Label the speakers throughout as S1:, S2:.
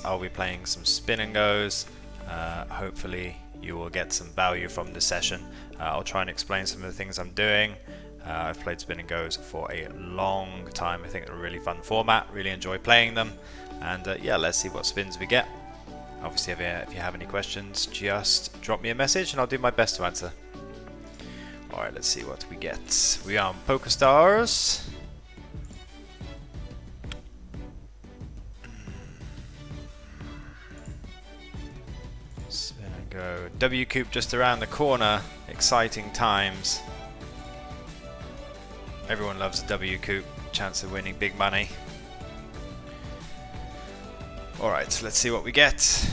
S1: I'll be playing some spin and goes. Hopefully you will get some value from this session. I'll try and explain some of the things I'm doing. I've played spin and goes for a long time. I think they're a really fun format, really enjoy playing them, and yeah, let's see what spins we get. Obviously if you have any questions, just drop me a message and I'll do my best to answer. Alright, let's see what we get. We are on PokerStars. Spin and go. W Coop just around the corner. Exciting times. Everyone loves a W Coop. Chance of winning big money. Alright, so let's see what we get.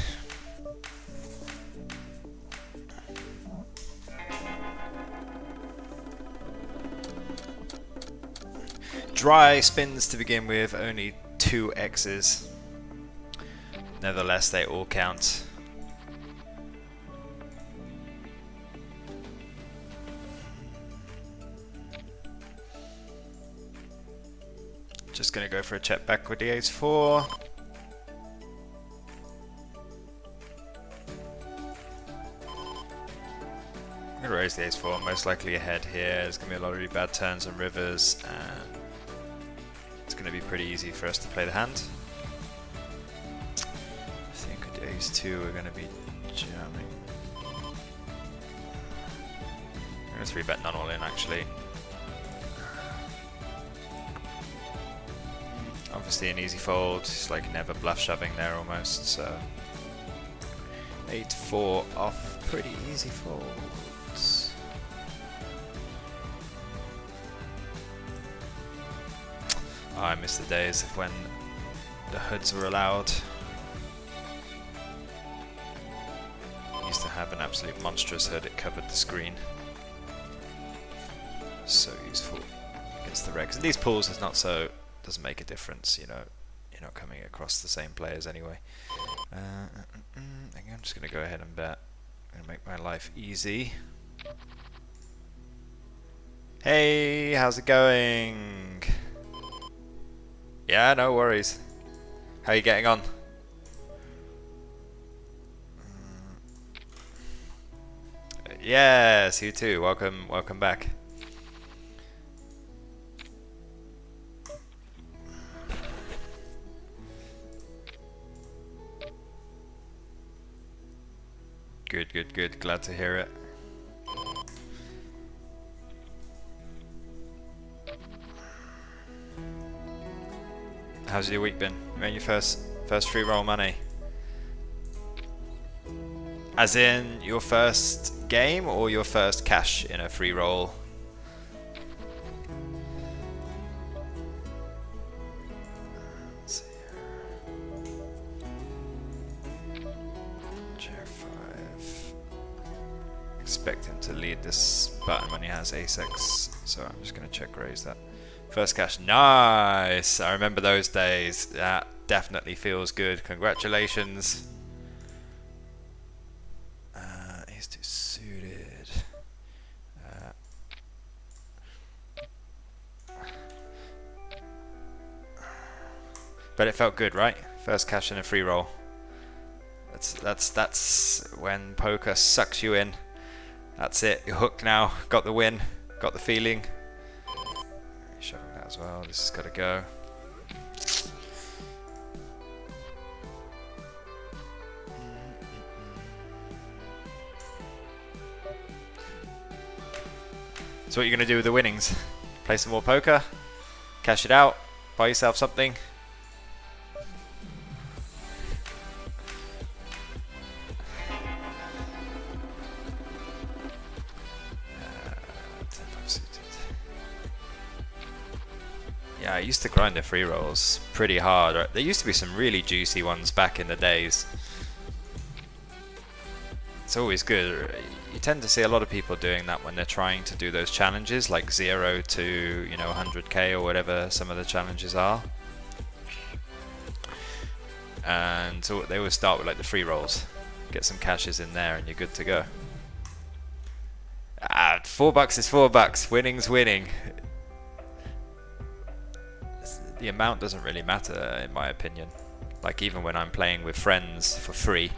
S1: Dry spins to begin with, only 2 X's. Nevertheless, they all count. Just going to go for a check back with the ace-4. I'm going to raise the ace-4, most likely ahead here. There's going to be a lot of really bad turns and rivers, and it's going to be pretty easy for us to play the hand. I think with the ace-2 we're going to be jamming. I'm going to 3-bet none all in actually. Obviously an easy fold, it's like never bluff shoving there almost, so 8-4 off, pretty easy folds. Oh, I miss the days of when the hoods were allowed. Used to have an absolute monstrous hood, it covered the screen. So useful against the regs. And these pools is not so, doesn't make a difference, you know, you're not coming across the same players anyway. I'm just going to go ahead and bet. I'm going to make my life easy. Hey, how's it going? Yeah, no worries. How are you getting on? Yes, you too. Welcome back. Good. Glad to hear it. How's your week been? You made your first free roll money? As in your first game or your first cash in a free roll? Expect him to lead this button when he has ace-x, so I'm just going to check raise that. First cash, nice! I remember those days. That definitely feels good. Congratulations. He's too suited. But it felt good, right? First cash in a free roll. That's when poker sucks you in. That's it, you're hooked now, got the win, got the feeling. Shoving that as well, this has got to go. So what are you going to do with the winnings? Play some more poker? Cash it out? Buy yourself something? Yeah, I used to grind the free rolls pretty hard. There used to be some really juicy ones back in the days. It's always good. You tend to see a lot of people doing that when they're trying to do those challenges, like 0 to, you know, 100k or whatever some of the challenges are. And so they always start with like the free rolls. Get some cashes in there and you're good to go. $4 is $4. Winning's winning. The amount doesn't really matter, in my opinion. Like even when I'm playing with friends for free,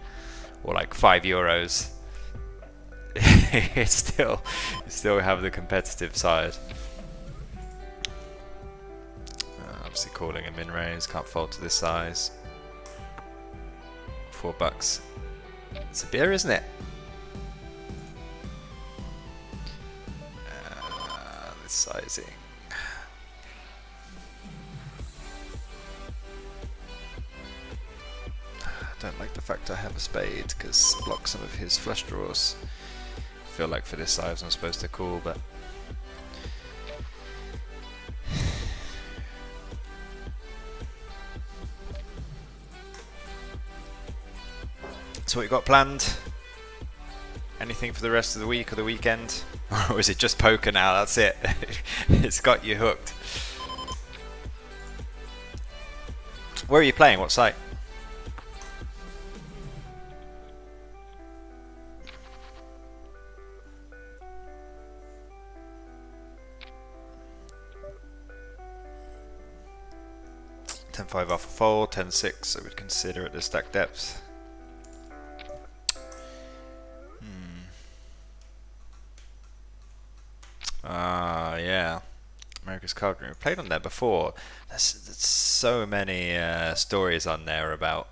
S1: or like €5, it's still have the competitive side. Obviously calling a min raise, can't fold to this size. $4. It's a beer, isn't it? This sizing. I don't like the fact I have a spade because blocks some of his flush draws. I feel like for this size I'm supposed to call, but so what you got planned? Anything for the rest of the week or the weekend? Or is it just poker now? That's it. It's got you hooked. Where are you playing? What site? $10.5 off a fold, $10.6 I would consider at the stack depth. Yeah. America's Card Room. We played on there before. There's so many stories on there about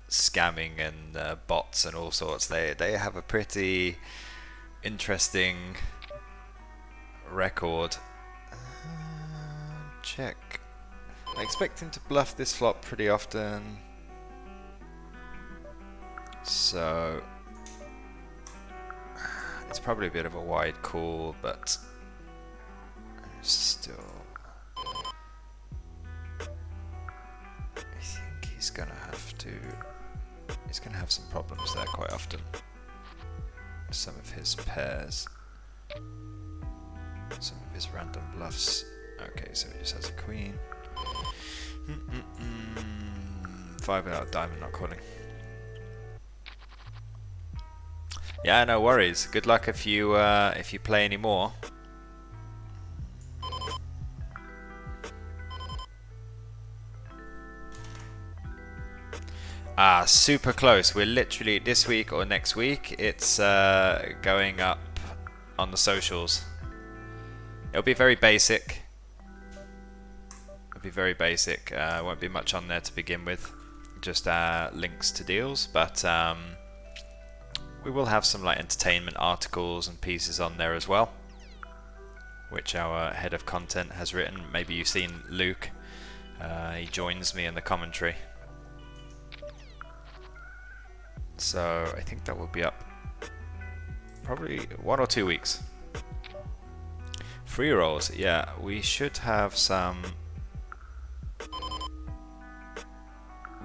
S1: scamming and bots and all sorts. They have a pretty interesting record. Check. I expect him to bluff this flop pretty often. So it's probably a bit of a wide call, but still I think he's gonna have some problems there quite often with some of his pairs, some of his random bluffs. Okay, so he just has a queen. 5 out diamond, not calling. Yeah, no worries. Good luck if you play any more. Super close. We're literally this week or next week. It's going up on the socials. It'll be very basic. It'll be very basic. Won't be much on there to begin with. Just links to deals, but we will have some like entertainment articles and pieces on there as well, which our head of content has written. Maybe you've seen Luke. He joins me in the commentary. So I think that will be up probably 1 or 2 weeks. Free rolls, yeah, we should have some.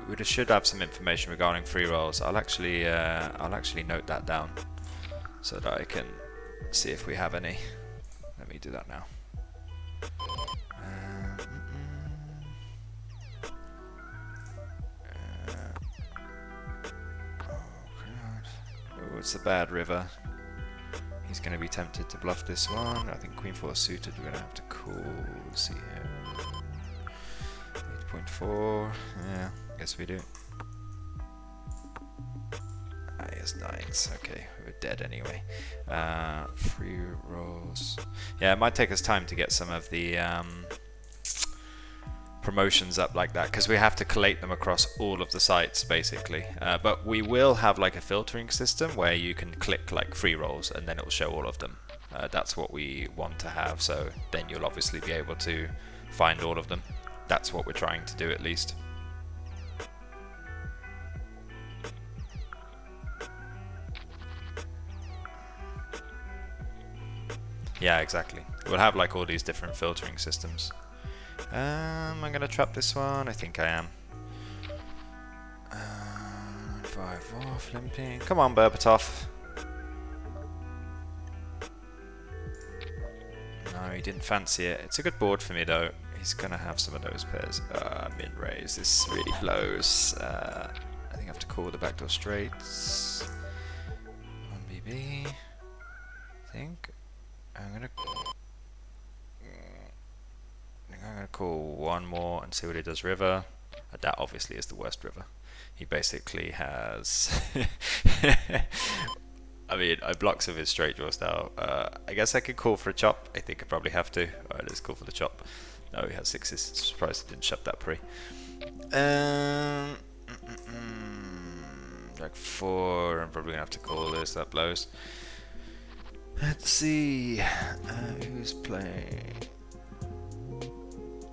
S1: We should have some information regarding free rolls. I'll actually note that down so that I can see if we have any. Let me do that now. Oh, it's a bad river. He's going to be tempted to bluff this one. I think Queen 4 suited. We're going to have to call. Let's see here. 8.4. Yeah, guess we do. He has 9s. Okay, we're dead anyway. Free rolls. Yeah, it might take us time to get some of the promotions up like that, because we have to collate them across all of the sites basically, but we will have like a filtering system where you can click like free rolls and then it will show all of them. That's what we want to have, so then you'll obviously be able to find all of them. That's what we're trying to do at least. Yeah, exactly. We'll have like all these different filtering systems. I'm gonna trap this one. I think I am. 5 off, limping. Come on, Berbatov. No, he didn't fancy it. It's a good board for me though. He's gonna have some of those pairs. Min raise. This really blows. I think I have to call the backdoor straights. 1BB. I think I'm gonna call one more and see what he does river. That obviously is the worst river. He basically has... I mean, I block some of his straight draws now. I guess I could call for a chop. I think I probably have to. Alright, let's call for the chop. No, he has 6s. Surprised he didn't shove that pre. Like 4. I'm probably going to have to call this. That blows. Let's see. Who's playing?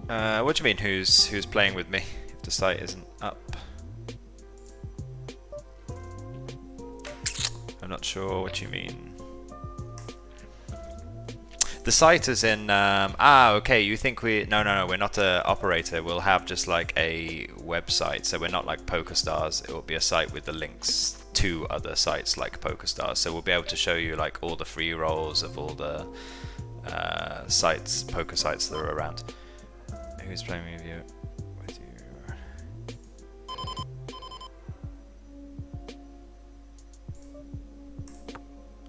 S1: What do you mean, who's playing with me? If the site isn't up. I'm not sure what you mean. The site is in... okay, you think we... No, we're not an operator. We'll have just like a website. So we're not like PokerStars. It will be a site with the links to other sites like PokerStars. So we'll be able to show you like all the free rolls of all the sites, poker sites that are around. Who's playing with you?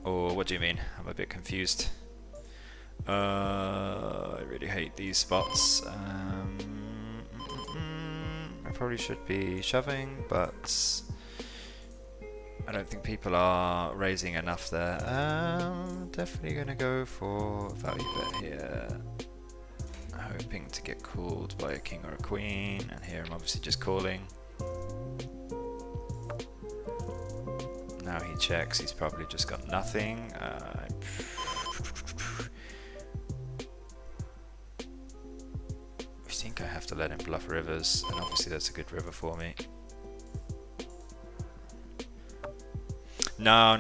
S1: Or what do you mean? I'm a bit confused. I really hate these spots. I probably should be shoving, but I don't think people are raising enough there. Definitely gonna go for value bet here. Hoping to get called by a king or a queen, and here I'm obviously just calling. Now he checks, he's probably just got nothing. I think I have to let him bluff rivers, and obviously that's a good river for me. No,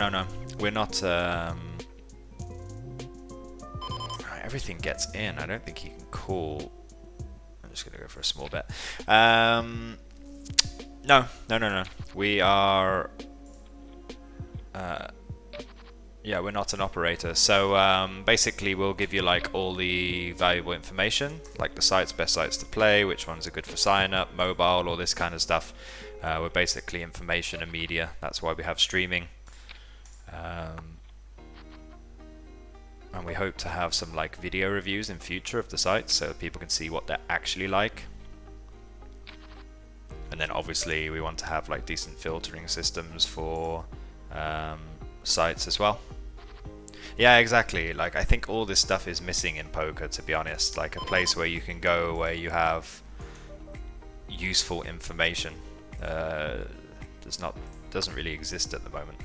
S1: we're not... everything gets in. I don't think he can call. I'm just going to go for a small bet. No. We are... yeah, we're not an operator. So basically we'll give you like all the valuable information, like the sites, best sites to play, which ones are good for sign up, mobile, all this kind of stuff. We're basically information and media. That's why we have streaming. And we hope to have some like video reviews in future of the sites so that people can see what they're actually like. And then obviously we want to have like decent filtering systems for sites as well. Yeah, exactly. Like I think all this stuff is missing in poker, to be honest. Like a place where you can go where you have useful information doesn't really exist at the moment.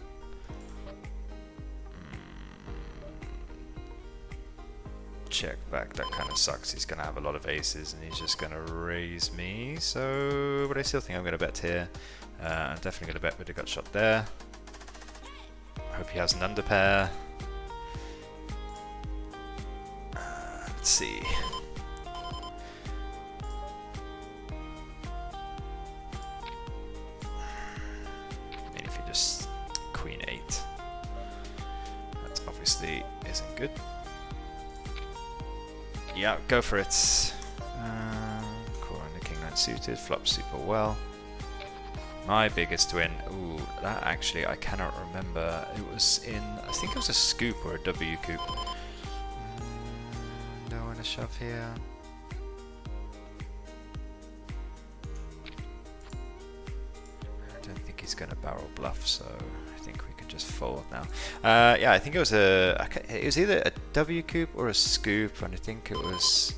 S1: Check back, that kind of sucks. He's gonna have a lot of aces and he's just gonna raise me, so but I still think I'm gonna bet here. I'm definitely gonna bet with the gut shot there. Hope he has an underpair. Let's see. I mean, if he just queen 8, that obviously isn't good. Yeah, go for it. Core and the king 9 suited, flops super well. My biggest win. Ooh, that actually I cannot remember. It was in, I think it was a scoop or a W coup. Don't want to shove here. I don't think he's going to barrel bluff, so I think we can just fold now. Yeah, I think it was either a W coup or a scoop, and I think it was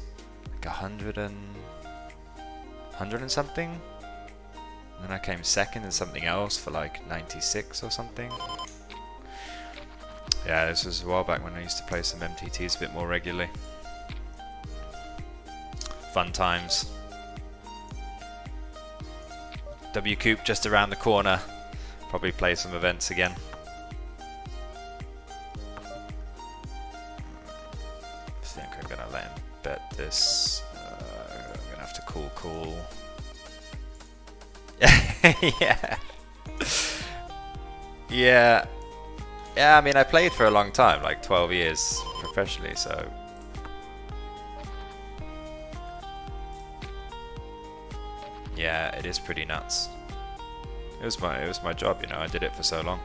S1: like 100 and something. And then I came second in something else for like 96 or something. Yeah, this was a while back when I used to play some MTTs a bit more regularly. Fun times. W coup just around the corner. Probably play some events again. I think I'm gonna let him bet this. I'm gonna have to call. Yeah. Yeah. Yeah, I mean, I played for a long time, like 12 years professionally, so. Yeah, it is pretty nuts. It was my job, you know, I did it for so long.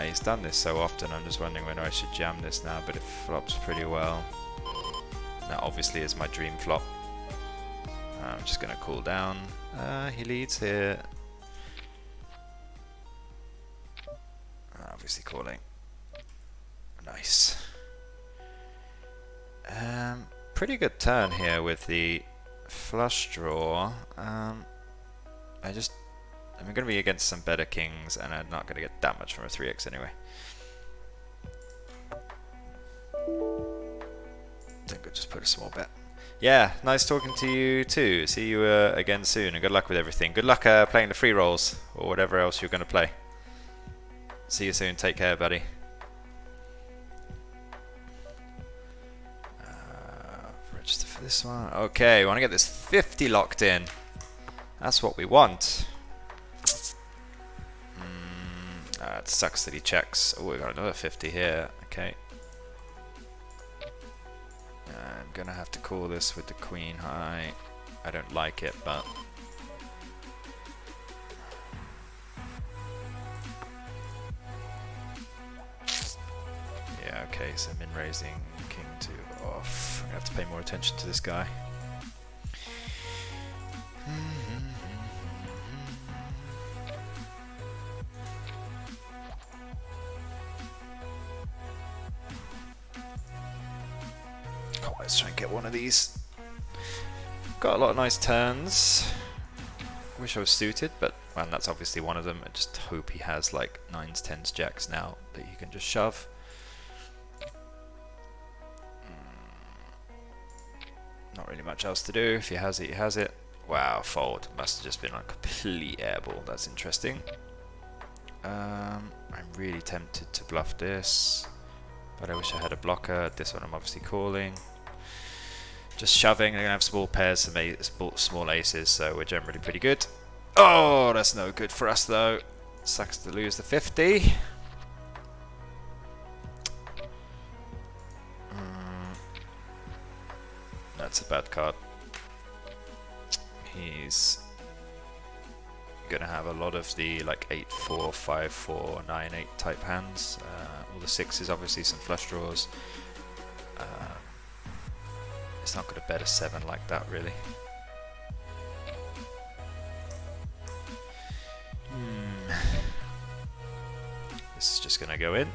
S1: He's done this so often, I'm just wondering whether I should jam this now, but it flops pretty well. That obviously is my dream flop. I'm just going to cool down. He leads here. Obviously calling. Nice. Pretty good turn here with the flush draw. I'm going to be against some better kings, and I'm not going to get that much from a 3x anyway. I think I'll just put a small bet. Yeah, nice talking to you too. See you again soon, and good luck with everything. Good luck playing the free rolls, or whatever else you're going to play. See you soon. Take care, buddy. Register for this one. Okay, we want to get this 50 locked in. That's what we want. It sucks that he checks. Oh, we got another 50 here. Okay. I'm going to have to call this with the queen high. I don't like it, but... yeah, okay, so min-raising, king 2 off. I'm going to have to pay more attention to this guy. Let's try and get one of these. Got a lot of nice turns. Wish I was suited, but well, that's obviously one of them. I just hope he has like 9s, 10s, jacks now that he can just shove. Not really much else to do. If he has it, he has it. Wow, fold. Must have just been like a complete airball. That's interesting. I'm really tempted to bluff this, but I wish I had a blocker. This one I'm obviously calling. Just shoving. They're going to have small pairs, some small aces, so we're generally pretty good. Oh, that's no good for us though. Sucks to lose the 50. That's a bad card. He's going to have a lot of the like 8-4, 5-4, 9-8 type hands. All the 6s, obviously some flush draws. It's not going to bet a 7 like that, really. This is just going to go in.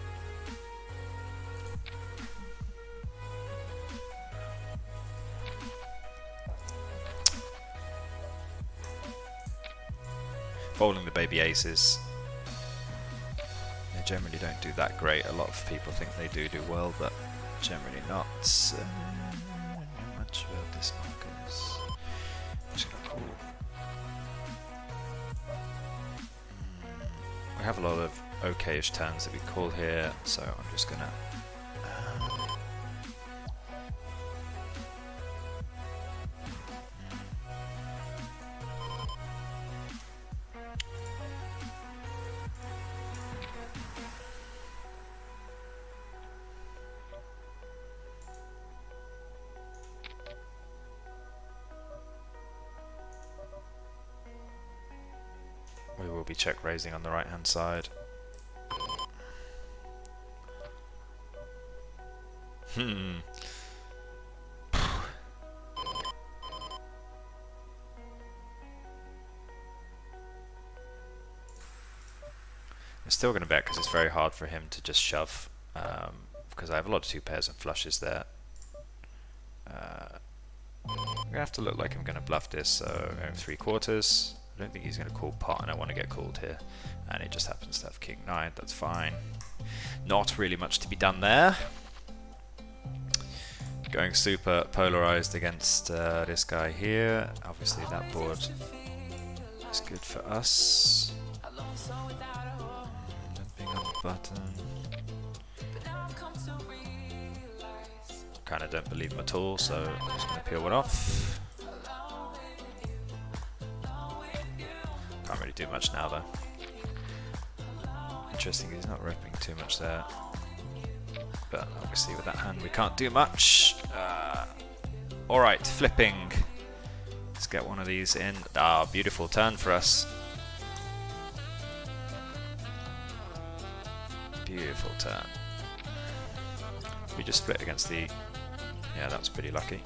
S1: Folding the baby aces. They generally don't do that great. A lot of people think they do well, but generally not. Much about this markers. I'm just gonna call. We have a lot of okay-ish turns that we call here, so I'm just gonna. We will be check raising on the right hand side. We're still going to bet because it's very hard for him to just shove, because I have a lot of 2 pairs and flushes there. I'm going to have to look like I'm going to bluff this, so I'm going 3/4. I don't think he's going to call pot, and I want to get called here. And it just happens to have king 9, that's fine. Not really much to be done there. Going super polarized against this guy here. Obviously that board is good for us. Dumping up the button. Kind of don't believe him at all, so I'm just going to peel one off. Can't really do much now though. Interesting, he's not ripping too much there. But obviously with that hand we can't do much. Alright, flipping. Let's get one of these in. Ah, beautiful turn for us. Beautiful turn. We just split against the... Yeah, that was pretty lucky.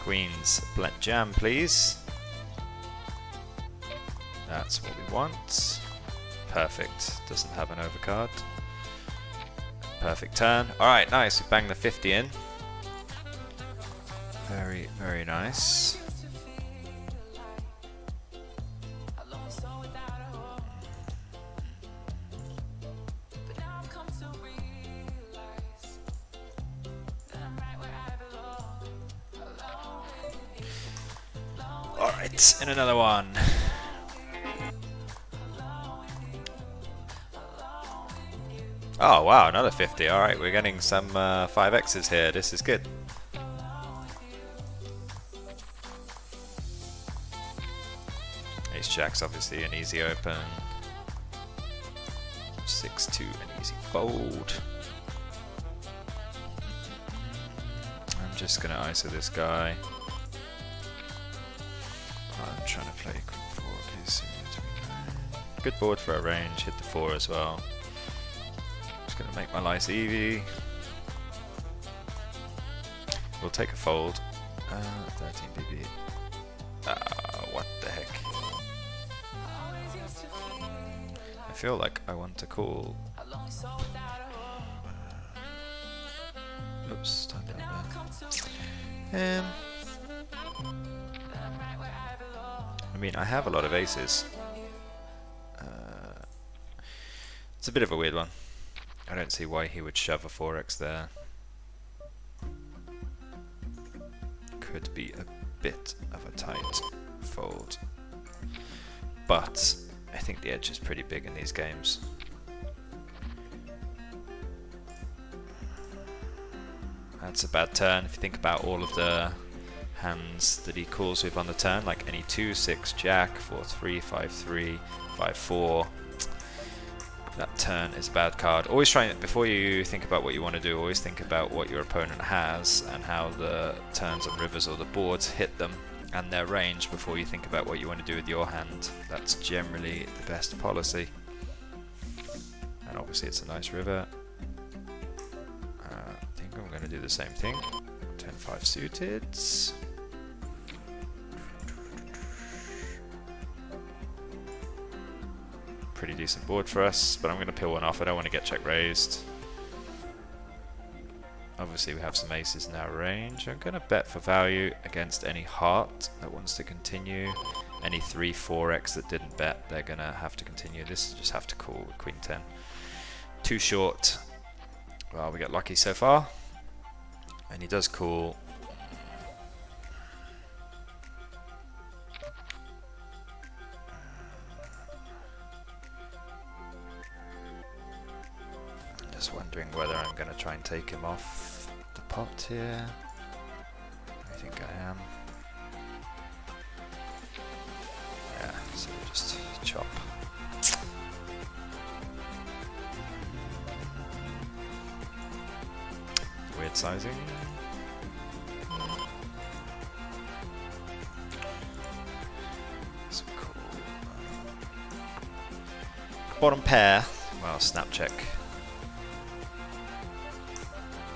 S1: Queens, black jam, please. That's what we want. Perfect. Doesn't have an overcard. Perfect turn. Alright, nice. We banged the 50 in. Very, very nice. Alright, and another one. Oh wow, another 50. Alright, we're getting some 5x's here. This is good. Ace Jack's obviously an easy open. 6-2, an easy fold. I'm just gonna ISO this guy. I'm trying to play Queen 4. Okay, so good board for a range. Hit the 4 as well. Just gonna make my life easy. We'll take a fold. 13 BB. What the heck? I feel like I want to call. Oops, time down there. I mean, I have a lot of aces. It's a bit of a weird one. I don't see why he would shove a 4x there. Could be a bit of a tight fold. But I think the edge is pretty big in these games. That's a bad turn. If you think about all of the hands that he calls with on the turn, like any 2, 6, jack, 4, 3, 5, 3, 5, 4. That turn is a bad card. Always try, before you think about what you want to do, always think about what your opponent has and how the turns and rivers or the boards hit them and their range before you think about what you want to do with your hand. That's generally the best policy. And obviously it's a nice river. I think I'm going to do the same thing. 10-5 suited. Pretty decent board for us, but I'm going to peel one off. I don't want to get check raised. Obviously we have some aces in our range. I'm going to bet for value against any heart that wants to continue. Any 3, 4x that didn't bet, they're going to have to continue. This just have to call with Queen 10. Too short. Well, we get lucky so far. And he does call. Just wondering whether I'm going to try and take him off the pot here. I think I am. Yeah, so we'll just chop. Weird sizing. So cool. Bottom pair. Well, snap check.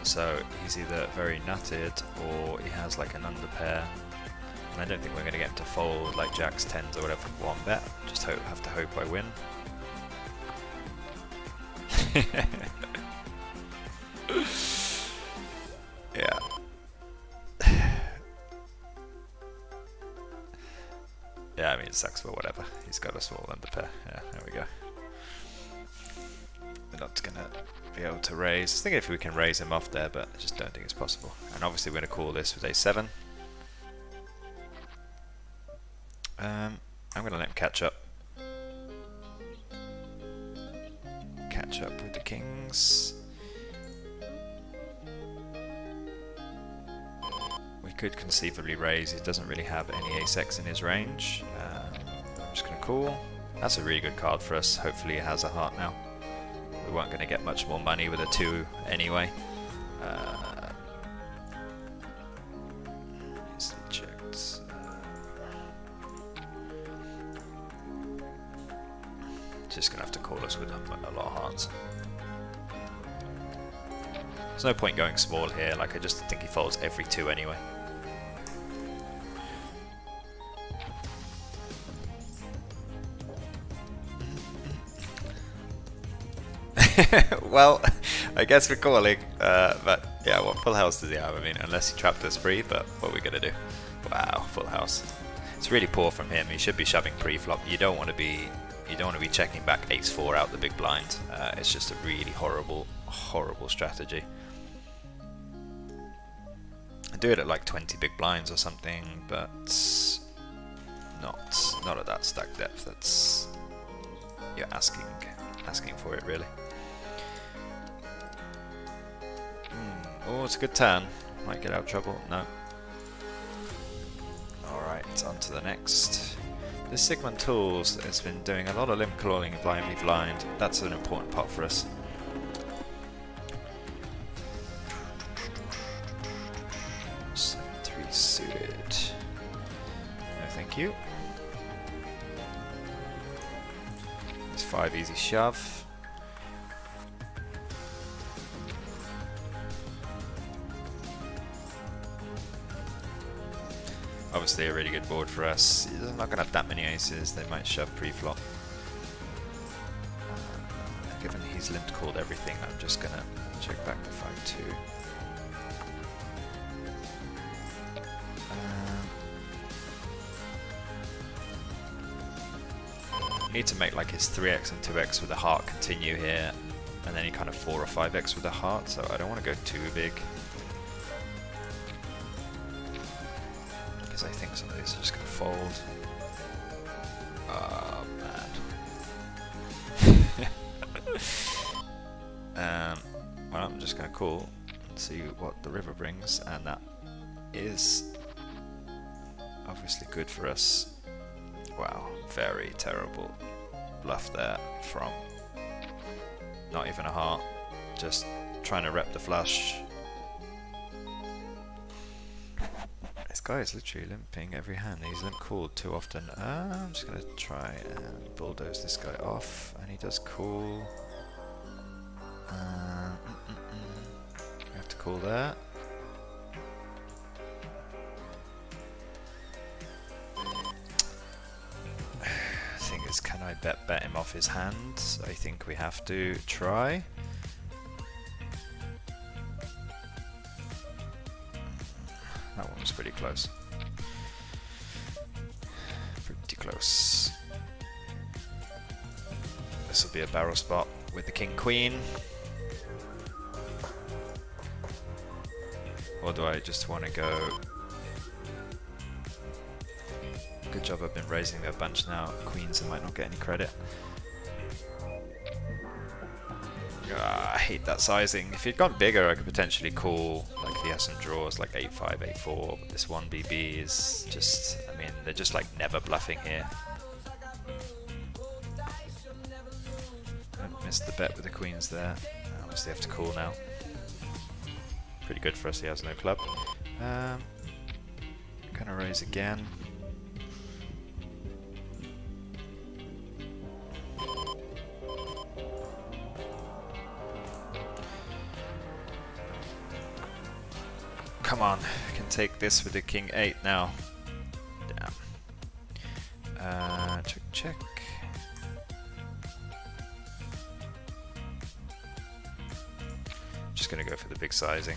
S1: So he's either very nutted or he has like an under pair. And I don't think we're going to get him to fold like jacks, tens or whatever for one bet. Just have to hope I win. Yeah. Yeah, I mean it sucks, but whatever. He's got a small under pair. Yeah, there we go. We're not going to be able to raise. I was thinking if we can raise him off there, but I just don't think it's possible. And obviously we're going to call this with a7. I'm going to let him catch up. Catch up with the kings. We could conceivably raise. He doesn't really have any ace-x in his range. I'm just going to call. That's a really good card for us. Hopefully he has a heart now. We weren't going to get much more money with a 2 anyway. Easily checked. Just going to have to call us with a lot of hearts. There's no point going small here, like I just think he folds every 2 anyway. Well, I guess we're calling, but yeah, what full house does he have? I mean, unless he trapped us free, but what are we gonna do? Wow, full house. It's really poor from him. He should be shoving pre-flop. You don't want to be checking back ace-4 out the big blind. It's just a really horrible, horrible strategy. I do it at like 20 big blinds or something, but not at that stack depth. That's you're asking for it really. Oh, it's a good turn. Might get out of trouble. No. Alright, on to the next. This Sigmund Tools has been doing a lot of limp calling and blind me blind. That's an important pot for us. Three suited. No, thank you. It's 5 easy shove. Obviously a really good board for us. He's not going to have that many aces, they might shove pre-flop. Given he's limped called everything, I'm just going to check back to 5-2. Need to make like his 3x and 2x with a heart continue here, and then he kind of 4 or 5x with a heart, so I don't want to go too big. I think some of these are just going to fold. Oh man. Well, I'm just going to call and see what the river brings, and that is obviously good for us. Wow, very terrible bluff there from not even a heart, just trying to rep the flush. This guy is literally limping every hand. He's limp called too often. I'm just going to try and bulldoze this guy off, and he does call. We have to call there. I think it's can I bet him off his hand? I think we have to try. That one was pretty close. Pretty close. This will be a barrel spot with the king-queen. Or do I just want to go... Good job I've been raising their bunch now. Queens, I might not get any credit. I hate that sizing. If he'd gone bigger, I could potentially call, like if he has some draws like 8-5, 8-4, but this 1BB is just, I mean, they're just like never bluffing here. I missed the bet with the queens there. Obviously have to call now. Pretty good for us, he has no club. Gonna raise again. Come on, I can take this with the king 8 now. Damn. Check, check. Just gonna go for the big sizing.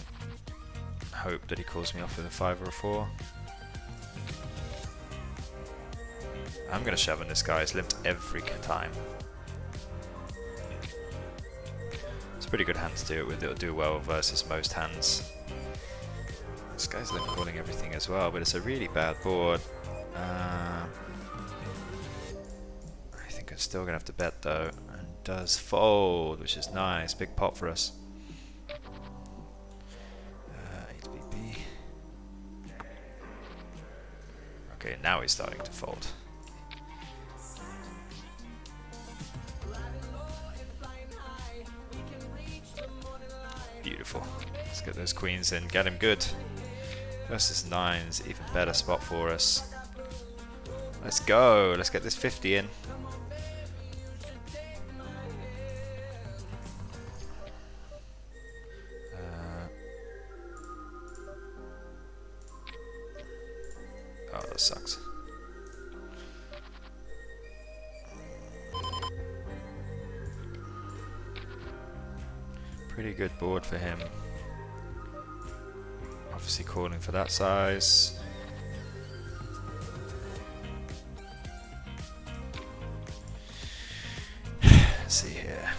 S1: Hope that he calls me off with a 5 or a 4. I'm gonna shove on this guy. He's limped every time. It's a pretty good hand to do it with. It'll do well versus most hands. This guy's limp calling everything as well, but it's a really bad board. I think I'm still gonna have to bet though, and does fold, which is nice. Big pot for us. 8BB. Okay, now he's starting to fold. Beautiful. Let's get those queens in, get him good. Versus 9's even better spot for us. Let's go. Let's get this 50 in. Oh, that sucks. Pretty good board for him. Obviously calling for that size. Let's see here.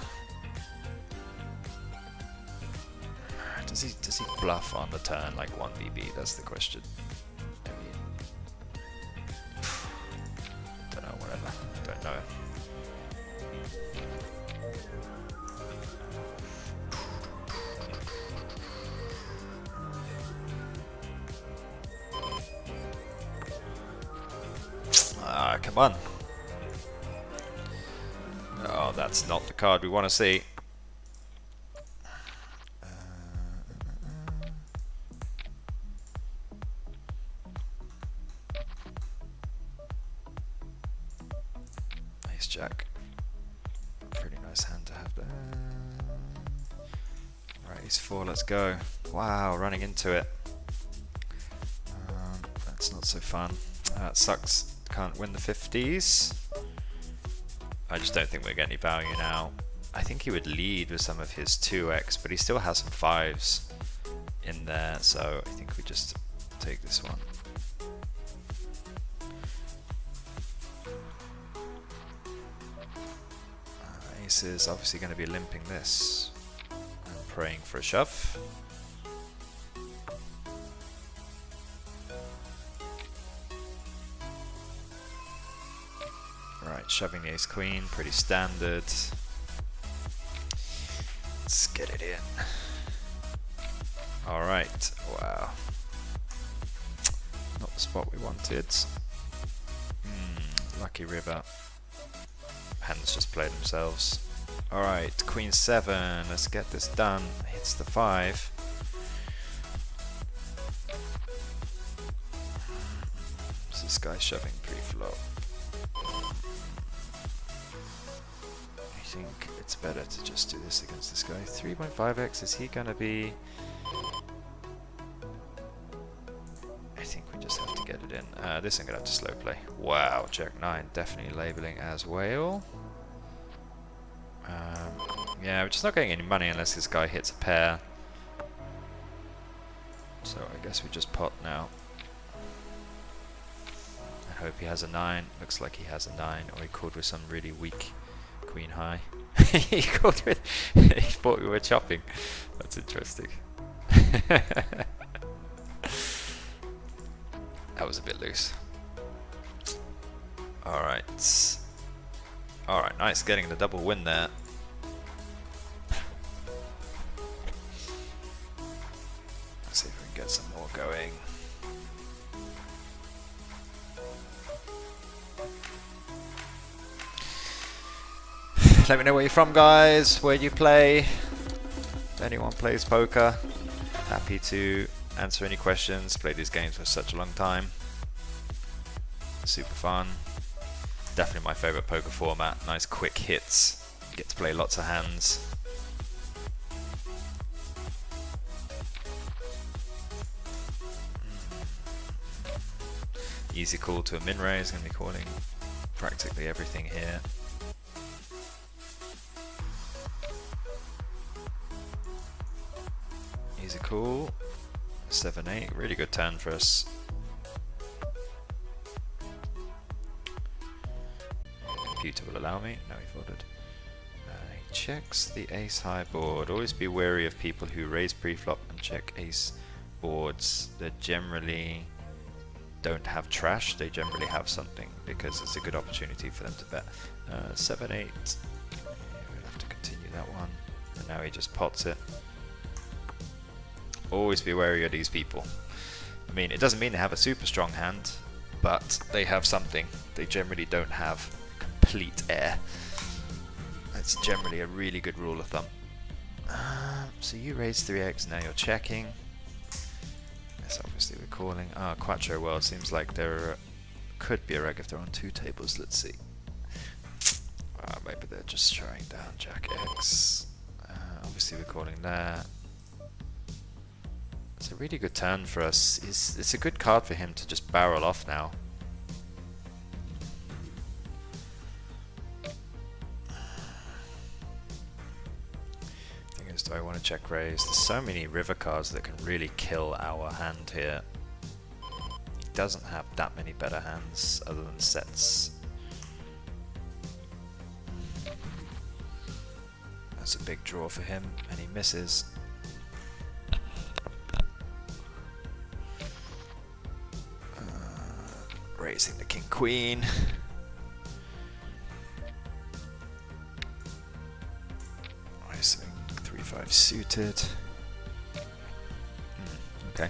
S1: Does he bluff on the turn like 1BB? That's the question. I mean, don't know, whatever. Don't know. Ah, come on. Oh, that's not the card we want to see. Ace Jack. Pretty nice hand to have there. Right, Ace 4, let's go. Wow, running into it. That's not so fun. That sucks. Can't win the 50s. I just don't think we're getting any value now. I think he would lead with some of his 2x, but he still has some 5s in there, so I think we just take this one. Ace is obviously going to be limping this. I'm praying for a shove. Right, shoving the ace queen, pretty standard. Let's get it in. Alright, wow. Not the spot we wanted. Lucky river. Hands just played themselves. Alright, queen 7, let's get this done. Hits the 5. So this guy's shoving pre-flop. I think it's better to just do this against this guy. 3.5x, is he gonna be... I think we just have to get it in. This I'm gonna have to slow play. Wow, check 9, definitely labeling as whale. Yeah, we're just not getting any money unless this guy hits a pair. So I guess we just pot now. I hope he has a 9. Looks like he has a 9, or he called with some really weak queen high. He called with... he thought we were chopping. That's interesting. That was a bit loose. Alright. Alright, nice getting the double win there. Let's see if we can get some more going. Let me know where you're from, guys, where you play. If anyone plays poker, happy to answer any questions. Played these games for such a long time. Super fun. Definitely my favorite poker format. Nice quick hits. You get to play lots of hands. Easy call to a min raise. Going to be calling practically everything here. Easy call. 7-8. Really good turn for us. Computer will allow me. No, he folded. He checks the ace high board. Always be wary of people who raise pre-flop and check ace boards. They generally don't have trash. They generally have something because it's a good opportunity for them to bet. 7-8. Yeah, we'll have to continue that one. And now he just pots it. Always be wary of these people. I mean, it doesn't mean they have a super strong hand, but they have something. They generally don't have complete air. That's generally a really good rule of thumb. So you raise 3x, now you're checking. Yes, obviously we're calling. Quattro World seems like there could be a reg if they're on 2 tables. Let's see. Maybe they're just trying down Jack X. Obviously we're calling there. It's a really good turn for us. It's a good card for him to just barrel off now. Thing is, do I want to to check raise. There's so many river cards that can really kill our hand here. He doesn't have that many better hands other than sets. That's a big draw for him, and he misses. Raising the king queen. Raising 3-5 suited. Okay.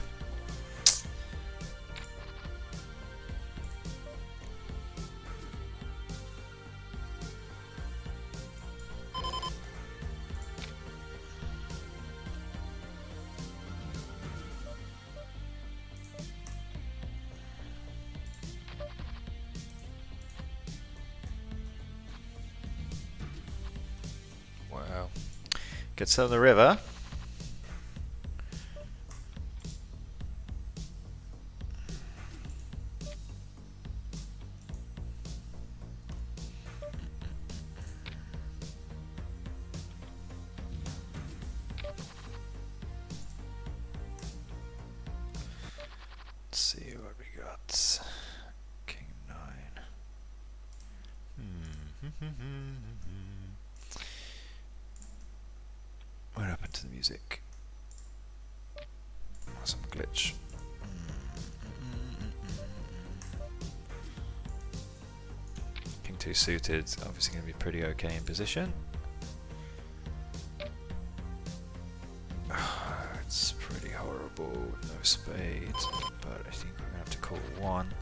S1: Wow. Gets on the river. Let's see what we got. King 9. What happened to the music? Some glitch. King 2 suited, obviously going to be pretty okay in position. It's pretty horrible, no spades, but I think we're going to have to call 1.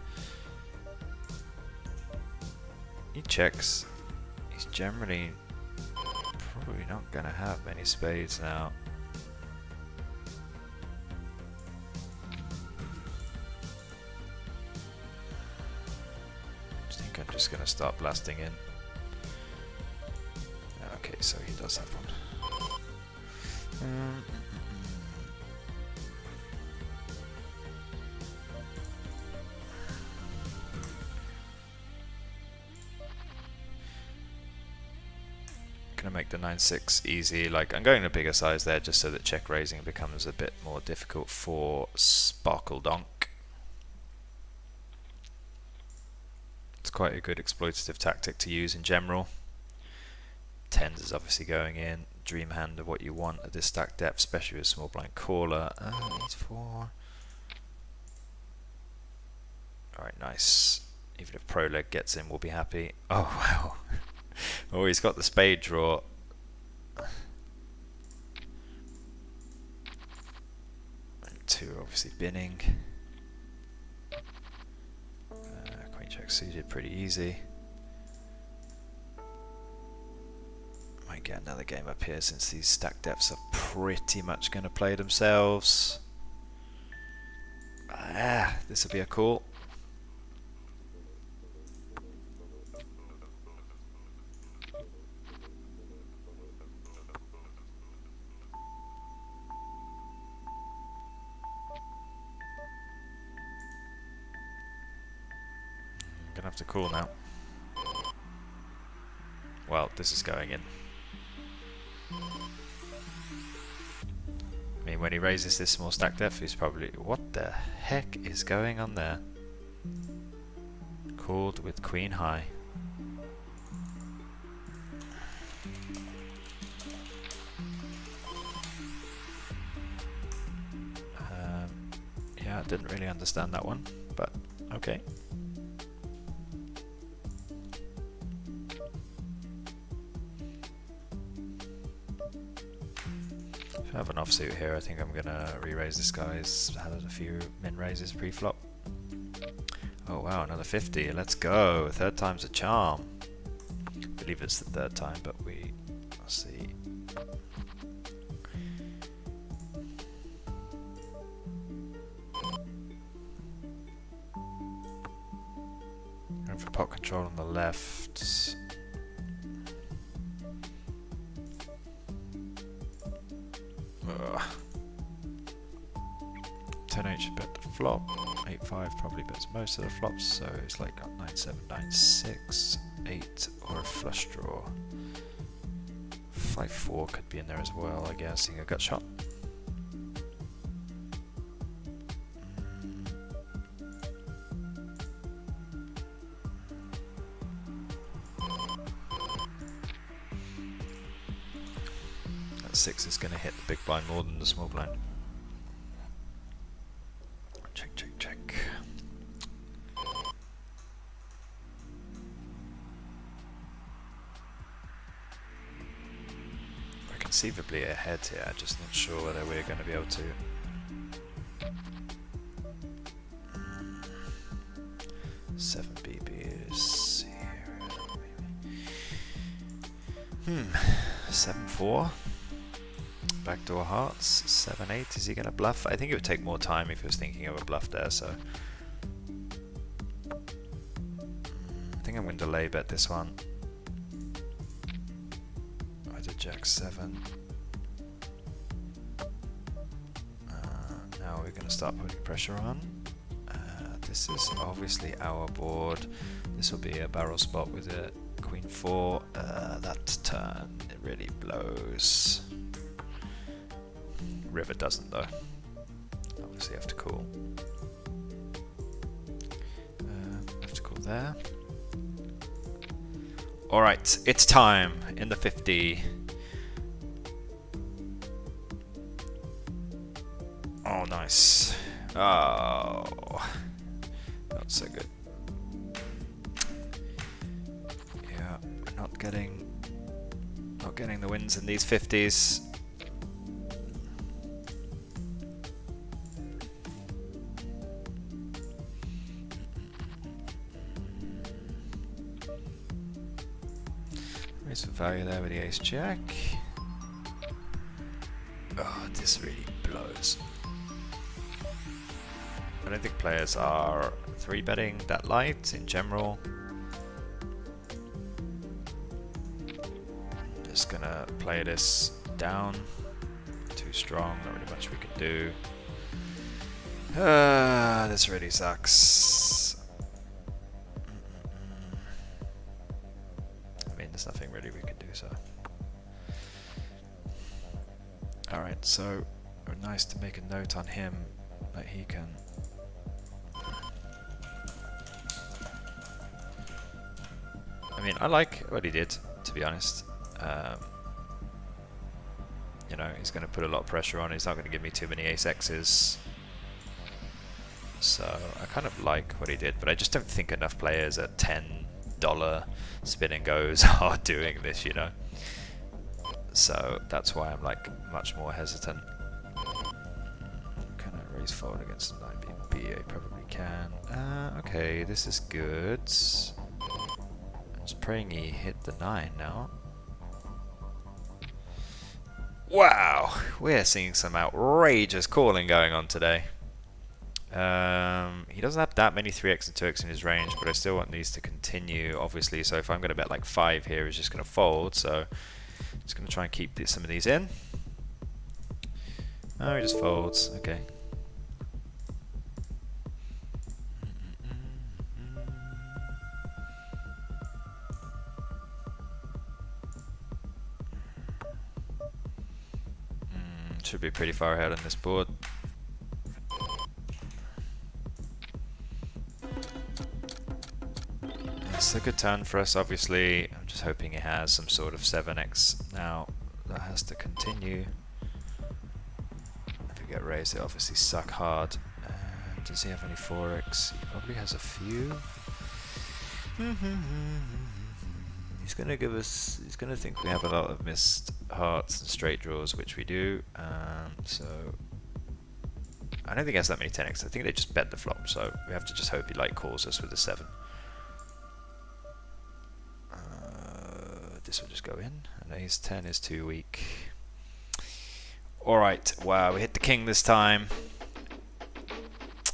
S1: He checks. He's generally probably not going to have many spades now. I think I'm just going to start blasting in. Okay, so he does have one. Gonna make the 9-6 easy. Like, I'm going a bigger size there just so that check raising becomes a bit more difficult for Sparkle Donk. It's quite a good exploitative tactic to use in general. 10s is obviously going in. Dream hand of what you want at this stack depth, especially with small blind caller. Needs 4. Alright, nice. Even if pro leg gets in, we'll be happy. Oh wow. Oh, he's got the spade draw. 2 obviously binning. Queen check suited, pretty easy. Might get another game up here since these stack depths are pretty much going to play themselves. This will be a call. Gonna have to call now. Well, this is going in. I mean, when he raises this small stack depth, he's probably... What the heck is going on there? Called with queen high. Yeah, I didn't really understand that one, but okay. If I have an offsuit here, I think I'm gonna re-raise this guy. He's had a few min raises pre-flop. Oh wow, another 50. Let's go. Third time's a charm. I believe it's the third time, but we'll see. Going for pot control on the left. 10-8 should bet the flop. 8-5 probably bets most of the flops, so it's like 9-7, 9-6, 8, or a flush draw. 5-4 could be in there as well, I guess. Seeing a gut shot. That 6 is going to hit the big blind more than the small blind. Check, check, check. Conceivably ahead here, just not sure whether we're going to be able to. 7 BBs here. 7-4. Backdoor hearts. 7-8. Is he going to bluff? I think it would take more time if he was thinking of a bluff there, so. I think I'm going to delay bet this one. Jack 7. Now we're going to start putting pressure on. This is obviously our board. This will be a barrel spot with a Queen 4. That turn, it really blows. River doesn't though. Obviously have to call. Have to call there. Alright, it's time in the 50. Oh, nice. Oh, not so good. Yeah, not getting the wins in these 50s. Raise for value there with the ace jack. Oh, this really blows. I don't think players are 3-betting that light in general. Just gonna play this down. Too strong, not really much we can do. This really sucks. I mean, there's nothing really we can do, so. Alright, so nice to make a note on him that he can. I mean, I like what he did, to be honest. You know, he's going to put a lot of pressure on. He's not going to give me too many ace-X's. So I kind of like what he did, but I just don't think enough players at $10 spin and goes are doing this, you know. So that's why I'm like much more hesitant. Can I raise forward against 9BB? I probably can. Okay, this is good. I'm just praying he hit the 9 now. Wow, we're seeing some outrageous calling going on today. He doesn't have that many 3x and 2x in his range, but I still want these to continue, obviously. So if I'm going to bet like 5 here, he's just going to fold. So just going to try and keep some of these in. Oh, he just folds. Okay. Should be pretty far ahead on this board. It's a good turn for us, obviously. I'm just hoping it has some sort of 7x now. That has to continue. If we get raised, it obviously suck hard. Does he have any 4x? He probably has a few. He's going to give us, he's going to think we have a lot of missed hearts and straight draws, which we do. So I don't think he has that many 10x. I think they just bet the flop, so we have to just hope he like calls us with a 7. This will just go in, and ace 10 is too weak. Alright, wow, we hit the king this time.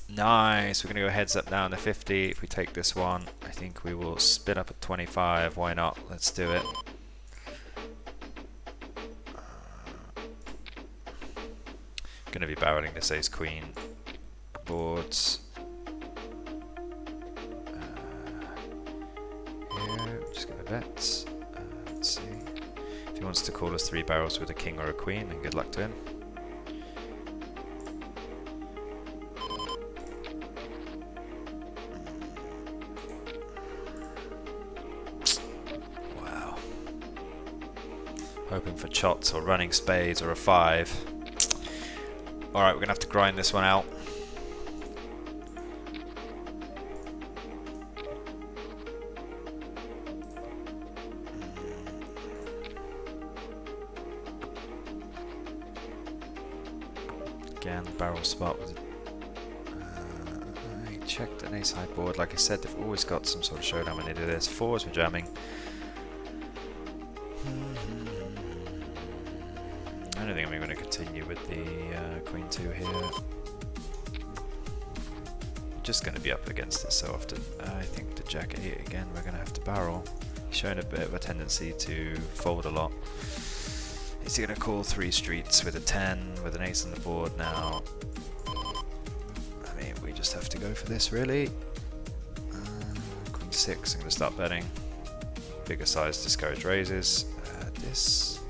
S1: Nice, we're going to go heads up now in the 50. If we take this one, I think we will split up at 25. Why not? Let's do it. Going to be barreling this ace queen boards. Here, I'm just going to bet. Let's see. If he he wants to call us 3 barrels with a king or a queen, and good luck to him. Wow. Hoping for chots or running spades or a 5. Alright, we're going to have to grind this one out. Again, barrel spot with I checked an ace high board. Like I said, they've always got some sort of showdown when they do this. 4s we're jamming. I don't think I'm going to continue with the queen 2 here. Just going to be up against it so often. I think the jack 8 again, we're going to have to barrel. He's showing a bit of a tendency to fold a lot. Is he going to call 3 streets with a 10, with an ace on the board now? I mean, we just have to go for this, really. Queen 6, I'm going to start betting. Bigger size, discourage raises. This,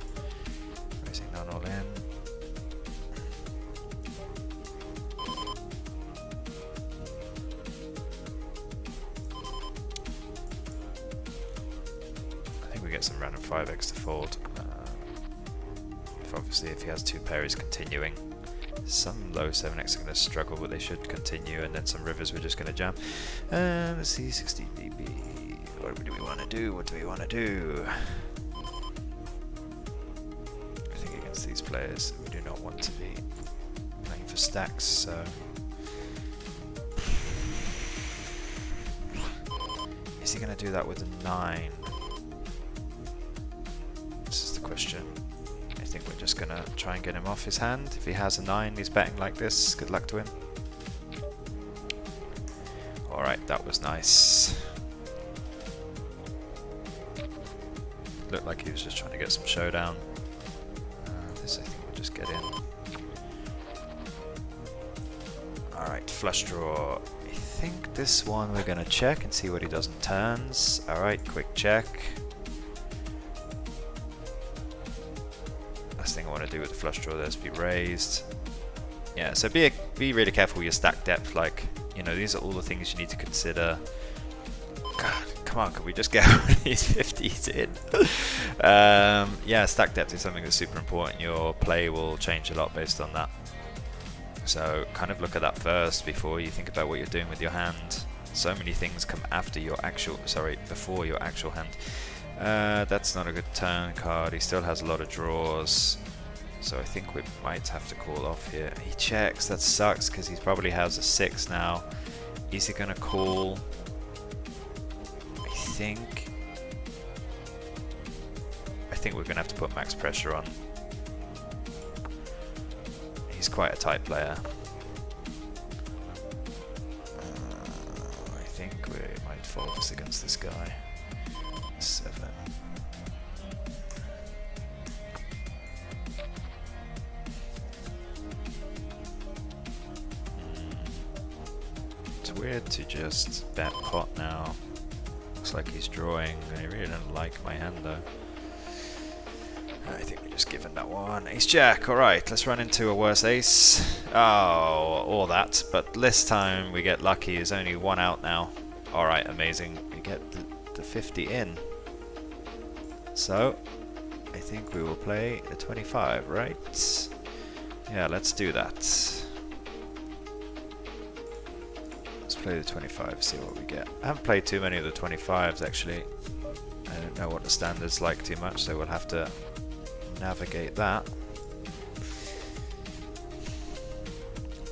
S1: raising none all in. I think we get some random 5x to fold. Obviously, if he has 2 pair, he's continuing. Some low 7x are going to struggle, but they should continue, and then some rivers we're just going to jam. Let's see, 16 BB. What do we want to do? What do we want to do? I think against these players, we do not want to be playing for stacks, so... Is he going to do that with a 9? This is the question. I think we're just gonna try and get him off his hand. If he has a 9, he's betting like this. Good luck to him. Alright, that was nice. Looked like he was just trying to get some showdown. This I think we'll just get in. Alright, flush draw. I think this one we're gonna check and see what he does in turns. Alright, quick check. Last thing I want to do with the flush draw there is be raised. Yeah, so be really careful with your stack depth. Like, you know, these are all the things you need to consider. God, come on, can we just get these 50s in? Yeah, stack depth is something that's super important. Your play will change a lot based on that. So kind of look at that first before you think about what you're doing with your hand. So many things come after your actual, before your actual hand. That's not a good turn card. He still has a lot of draws, so I think we might have to call off here. He checks. That sucks because he probably has a 6 now. Is he gonna call? I think we're gonna have to put max pressure on. He's quite a tight player. I think we might focus against this guy. 7. It's weird to just bet pot now. Looks like he's drawing. I really don't like my hand though. I think we're just giving that one. Ace Jack, alright, let's run into a worse ace. Oh, all that, but this time we get lucky. There's only 1 out now. Alright, amazing. We get the 50 in. So, I think we will play the 25, right? Yeah, let's do that. Let's play the 25, see what we get. I haven't played too many of the 25s actually. I don't know what the standard's like too much, so we'll have to navigate that.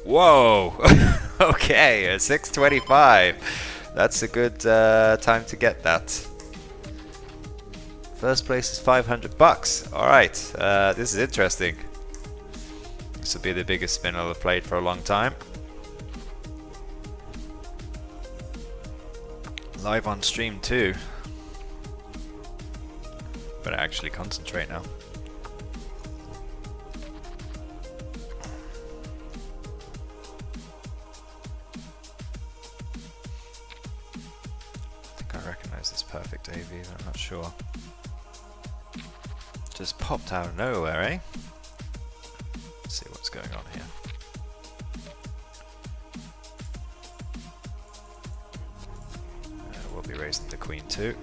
S1: Whoa! Okay, a 625. That's a good time to get that. First place is 500 bucks. Alright, this is interesting. This will be the biggest spin I've played for a long time. Live on stream too. Better actually concentrate now. I think I recognize this perfect AV, but I'm not sure. Just popped out of nowhere, eh? Let's see what's going on here. We'll be raising the queen too.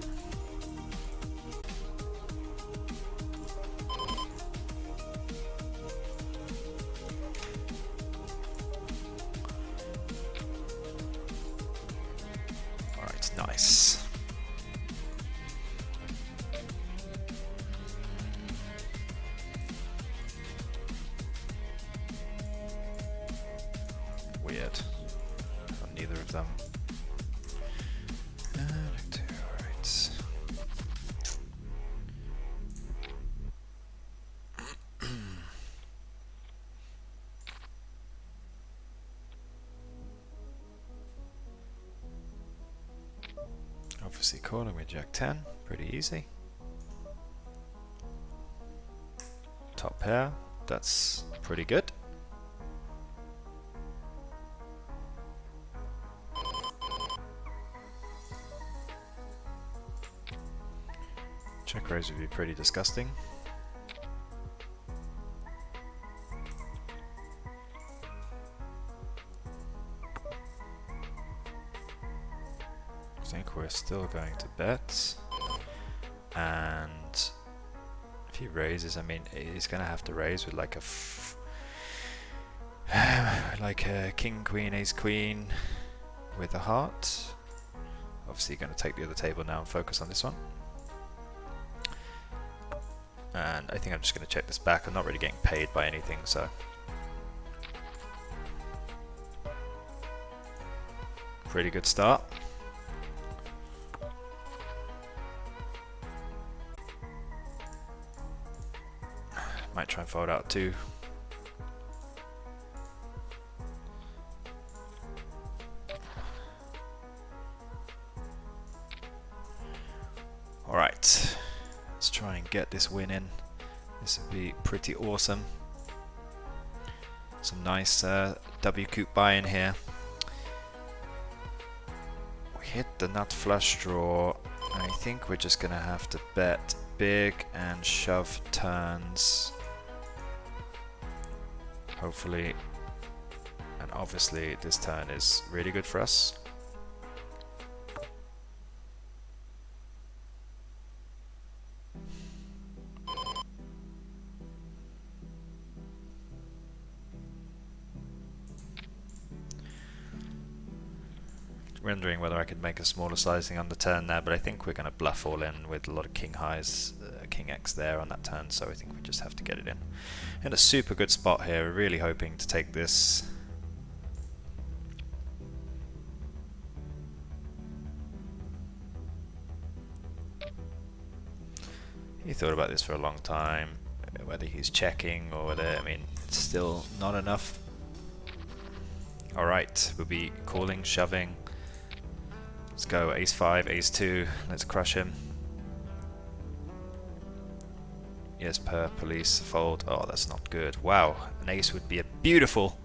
S1: Alright, nice. Weird. On neither of them. Alright. Obviously calling with Jack 10, pretty easy. Top pair, that's pretty good. Check raise would be pretty disgusting. I think we're still going to bet, and if he raises, I mean, he's gonna have to raise with like like a king, queen, ace, queen with a heart. Obviously, going to take the other table now and focus on this one. And I think I'm just going to check this back. I'm not really getting paid by anything, so pretty good start. Might try and fold out too. Alright, let's try and get this win in. This would be pretty awesome. Some nice W coup buy in here. We hit the nut flush draw. I think we're just gonna have to bet big and shove turns. Hopefully, and obviously this turn is really good for us. Wondering whether I could make a smaller sizing on the turn there, but I think we're going to bluff all in with a lot of king highs, king x there on that turn, so I think we just have to get it in a super good spot here. We're really hoping to take this. He thought about this for a long time, whether he's checking or whether, I mean, it's still not enough. Alright, we'll be calling, shoving. Let's go ace 5, ace 2, let's crush him. Yes, per police, fold. Oh, that's not good. Wow, an ace would be a beautiful.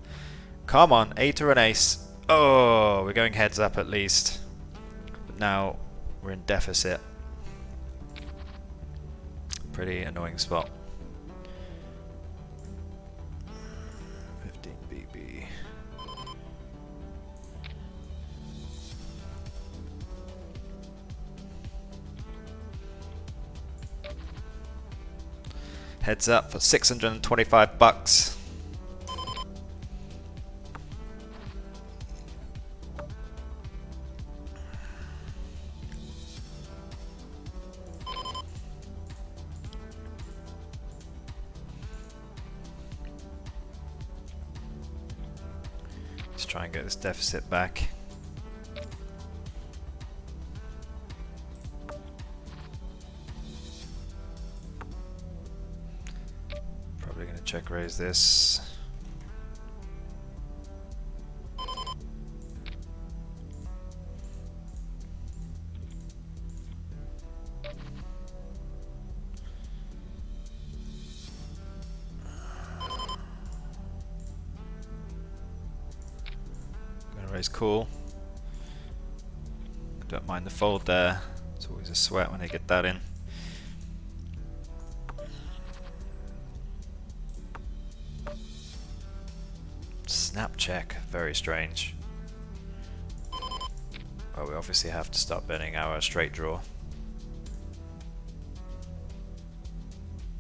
S1: Come on, 8 or an ace. Oh, we're going heads up at least. But now we're in deficit. Pretty annoying spot. 15 BB. Heads up for 625 bucks. Let's try and get this deficit back. Probably going to check raise this. Going to raise cool. Don't mind the fold there. It's always a sweat when they get that in. Snap check, very strange. Well, we obviously have to start betting our straight draw.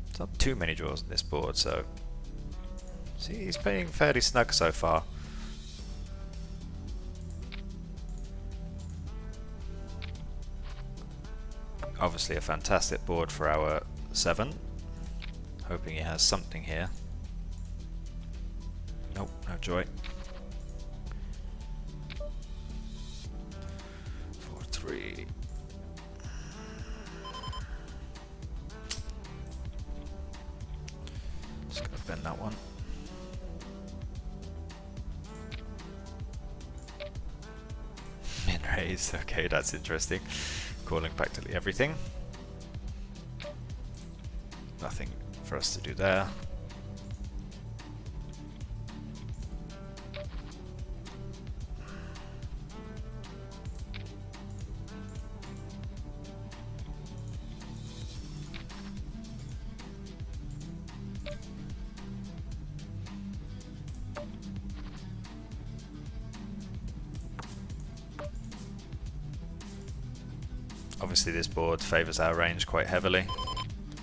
S1: There's not too many draws on this board, so... See, he's playing fairly snug so far. Obviously a fantastic board for our 7. Hoping he has something here. Nope, no joy. 4-3. Just gonna bend that one. Min raise, okay, that's interesting. Calling practically everything. Nothing for us to do there. Obviously this board favours our range quite heavily.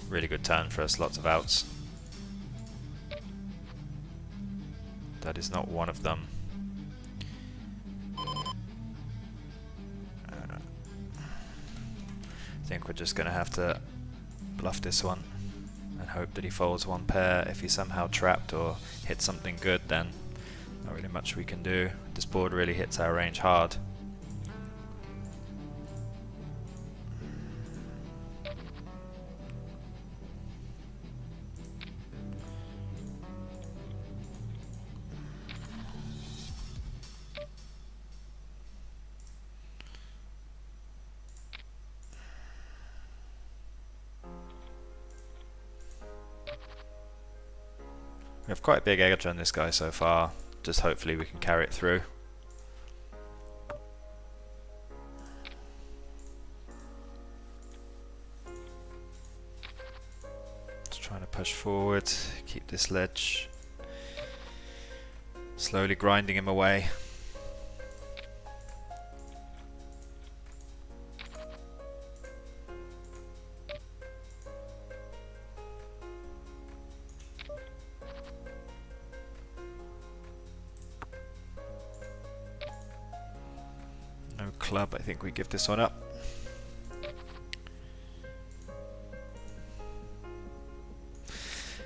S1: Really good turn for us, lots of outs. That is not one of them. I think we're just going to have to bluff this one and hope that he folds one pair. If he's somehow trapped or hits something good, then not really much we can do. This board really hits our range hard. We have quite a big edge on this guy so far, just hopefully we can carry it through. Just trying to push forward, keep this ledge, slowly grinding him away. No club, I think we give this one up.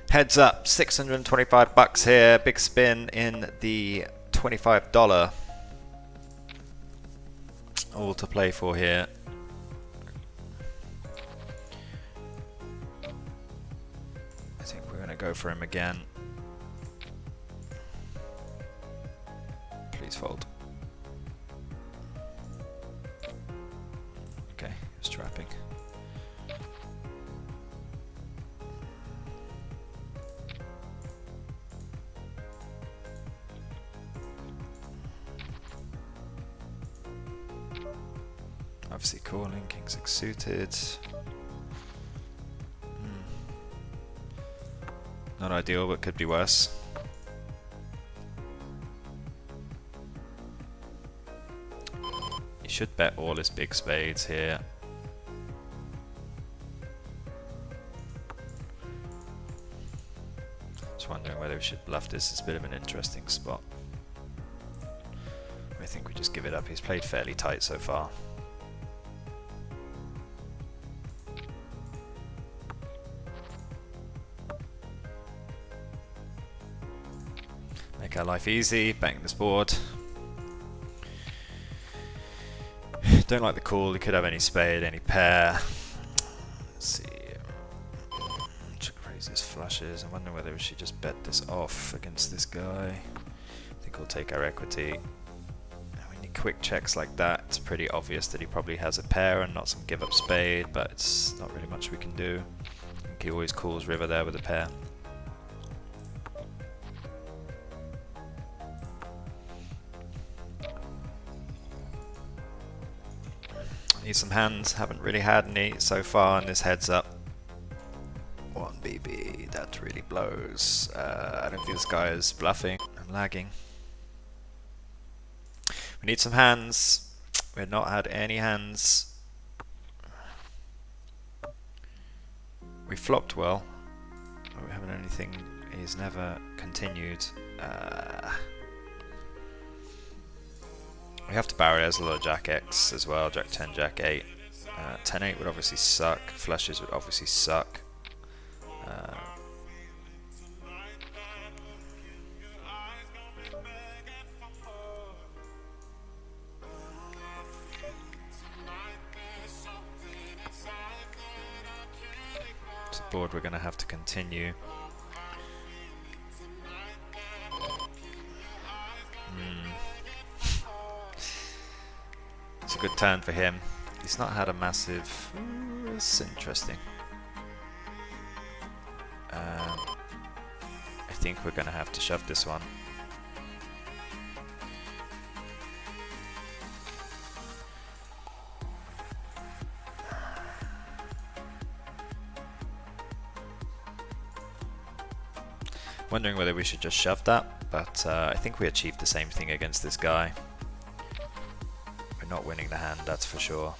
S1: Heads up, 625 bucks here, big spin in the $25. All to play for here. I think we're going to go for him again. Please fold. Okay, he's trapping. Obviously calling, king 6 suited. Not ideal, but could be worse. He should bet all his big spades here. Just wondering whether we should bluff this. It's a bit of an interesting spot. I think we just give it up. He's played fairly tight so far. Make our life easy, bang this board. Don't like the call, he could have any spade, any pair. Let's see. Check raises flushes. I'm wondering whether we should just bet this off against this guy. I think we'll take our equity. When you quick checks like that, it's pretty obvious that he probably has a pair and not some give up spade, but it's not really much we can do. I think he always calls river there with a pair. Need some hands, haven't really had any so far, and this heads up. 1 BB, that really blows. I don't think this guy is bluffing. I'm lagging. We need some hands. We've not had any hands. We flopped well, but we haven't anything. He's never continued. We have to barrel. There's a lot of Jack X as well. Jack 10, Jack 8. 10-8 would obviously suck. Flushes would obviously suck. It's a board we're going to have to continue. It's a good turn for him. He's not had a massive... It's interesting. I think we're going to have to shove this one. Wondering whether we should just shove that, but I think we achieved the same thing against this guy. We're not winning the hand, that's for sure.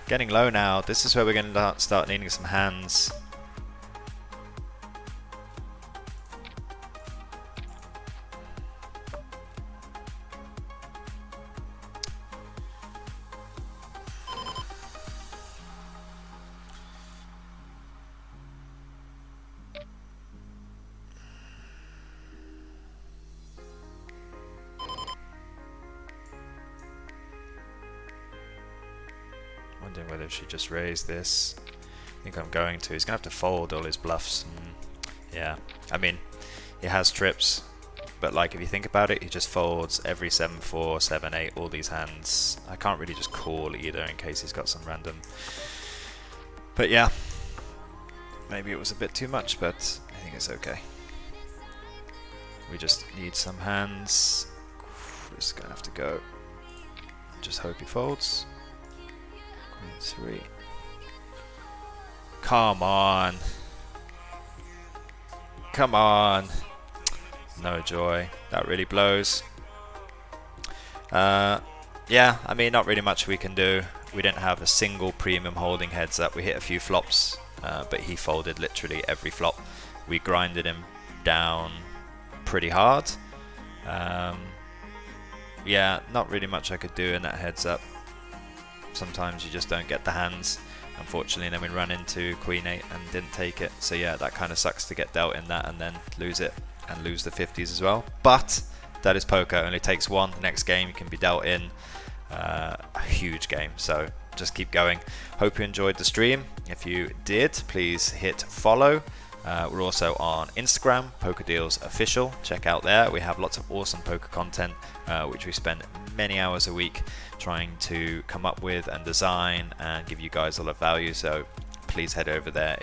S1: Getting low now. This is where we're going to start needing some hands. Wondering whether she just raised this. I think I'm going to. He's going to have to fold all his bluffs. Yeah, I mean, he has trips, but like if you think about it, he just folds every 7-4, 7-8, all these hands. I can't really just call either in case he's got some random. But yeah, maybe it was a bit too much, but I think it's okay. We just need some hands. We're just going to have to go. Just hope he folds. 3. Come on. Come on. No joy. That really blows. Yeah, I mean, not really much we can do. We didn't have a single premium holding heads up. We hit a few flops, but he folded literally every flop. We grinded him down pretty hard. Yeah, not really much I could do in that heads up. Sometimes you just don't get the hands, unfortunately, and then we run into Queen 8 and didn't take it. So yeah, that kind of sucks to get dealt in that and then lose it and lose the 50s as well. But that is poker, it only takes one. The next game you can be dealt in a huge game, so just keep going. Hope you enjoyed the stream. If you did, please hit follow. We're also on Instagram, Poker Deals Official. Check out there. We have lots of awesome poker content, which we spend many hours a week trying to come up with and design and give you guys a lot of value. So please head over there if